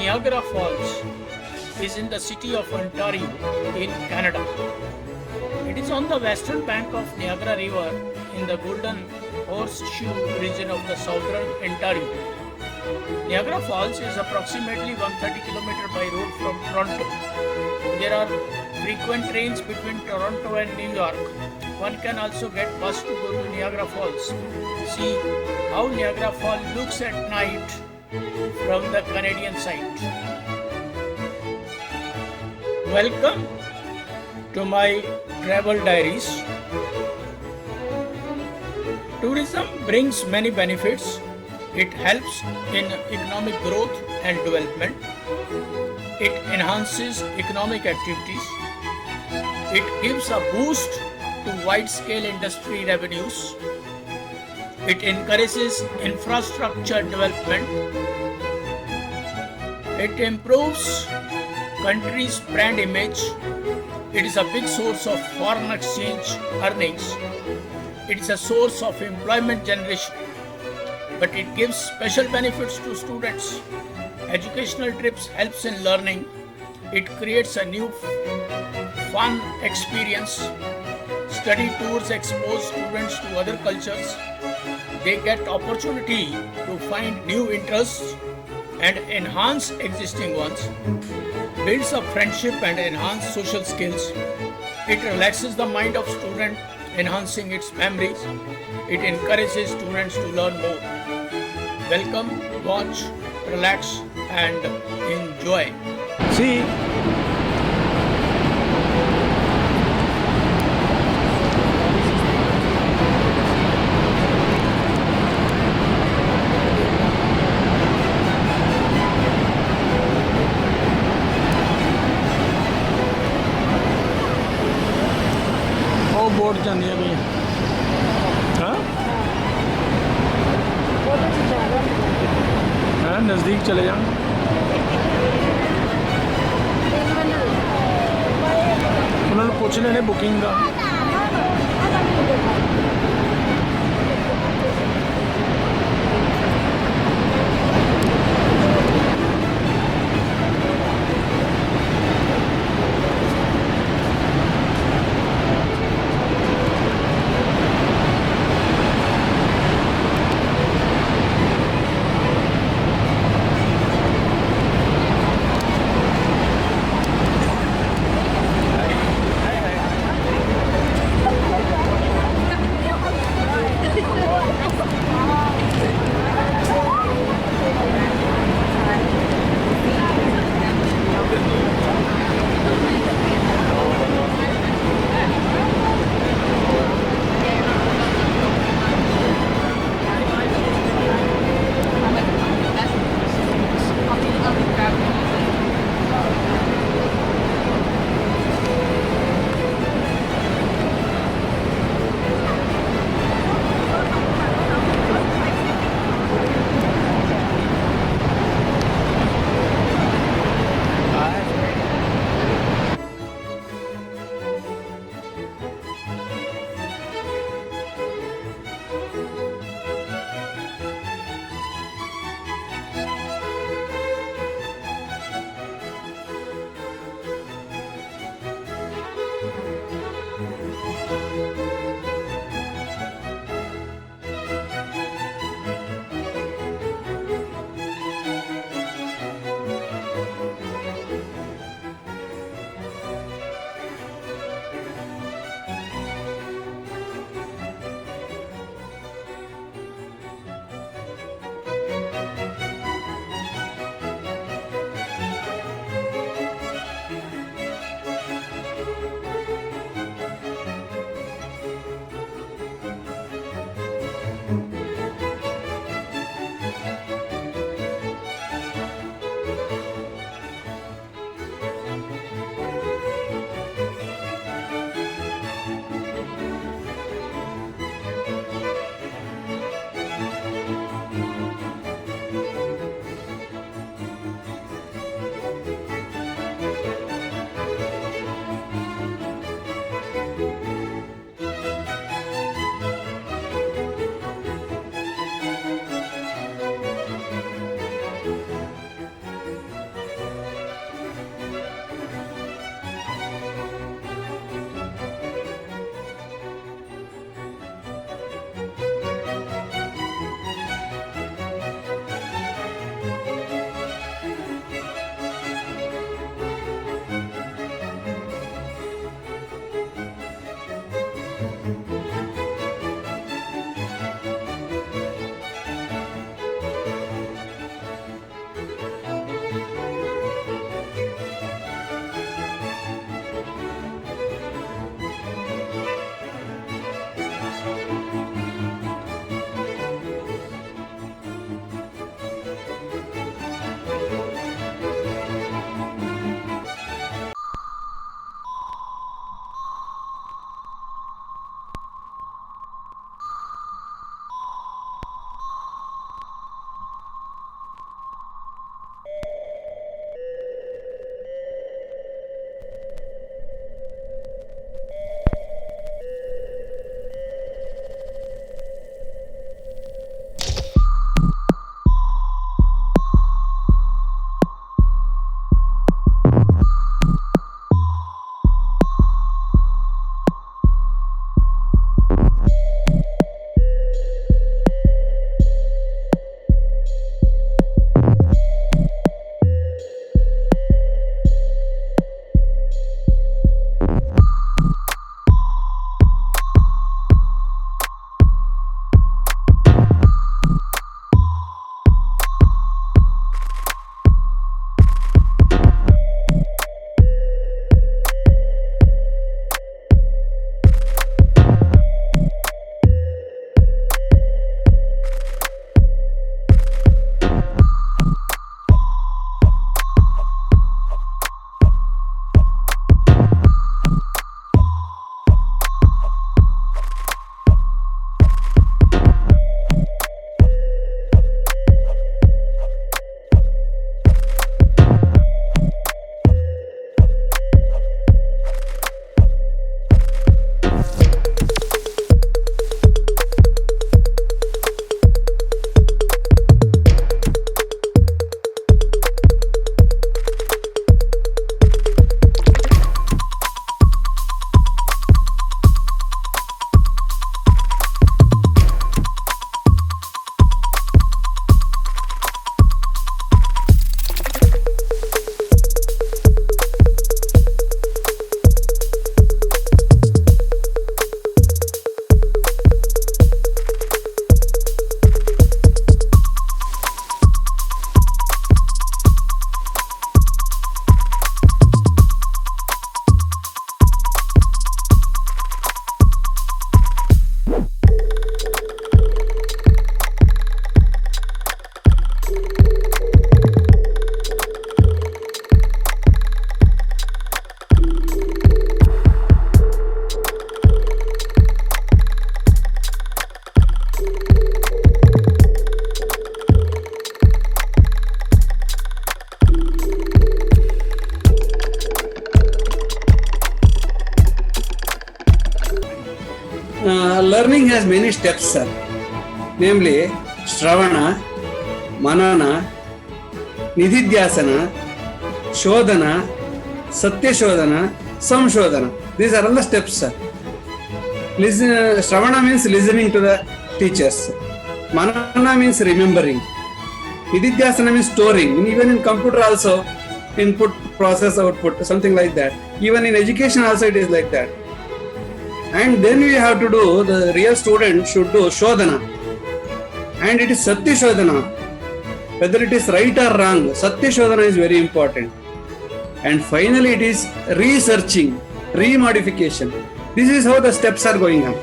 Niagara Falls is in the city of Ontario in Canada. It is on the western bank of Niagara River in the Golden Horseshoe region of the southern Ontario. Niagara Falls is approximately 130 km by road from Toronto. There are frequent trains between Toronto and New York. One can also get bus to go to Niagara Falls. See how Niagara Falls looks at night from the Canadian side. Welcome to my travel diaries. Tourism brings many benefits. It helps in economic growth and development. It enhances economic activities. It gives a boost to wide-scale industry revenues. It encourages infrastructure development. It improves country's brand image. It is a big source of foreign exchange earnings. It is a source of employment generation. But it gives special benefits to students. Educational trips helps in learning. It creates a new fun experience. Study tours expose students to other cultures. They get opportunity to find new interests and enhance existing ones. Builds up friendship and enhance social skills. It relaxes the mind of student, enhancing its memories. It encourages students to learn more. Welcome, watch, relax and enjoy. See, ਉਹ boat ਜਾਂਦੀਆਂ ਪਈਆਂ ਹਾਂ ਹਾਂ ਨਜ਼ਦੀਕ ਚਲੇ ਜਾਣ ਉਹਨਾਂ ਨੂੰ ਪੁੱਛ ਲੈਣੇ booking the has many steps, sir. Namely, Shravana, Manana, Nididhyasana, Shodhana, Satya Shodhana, Samshodhana. These are all the steps, sir. Shravana means listening to the teachers. Manana means remembering. Nididhyasana means storing. Even in computer also, input, process, output, something like that. Even in education also it is like that. And then we have to do, the real student should do Shodhana. And it is Satya Shodhana. Whether it is right or wrong, Satya Shodhana is very important. And finally it is researching, remodification. This is how the steps are going on.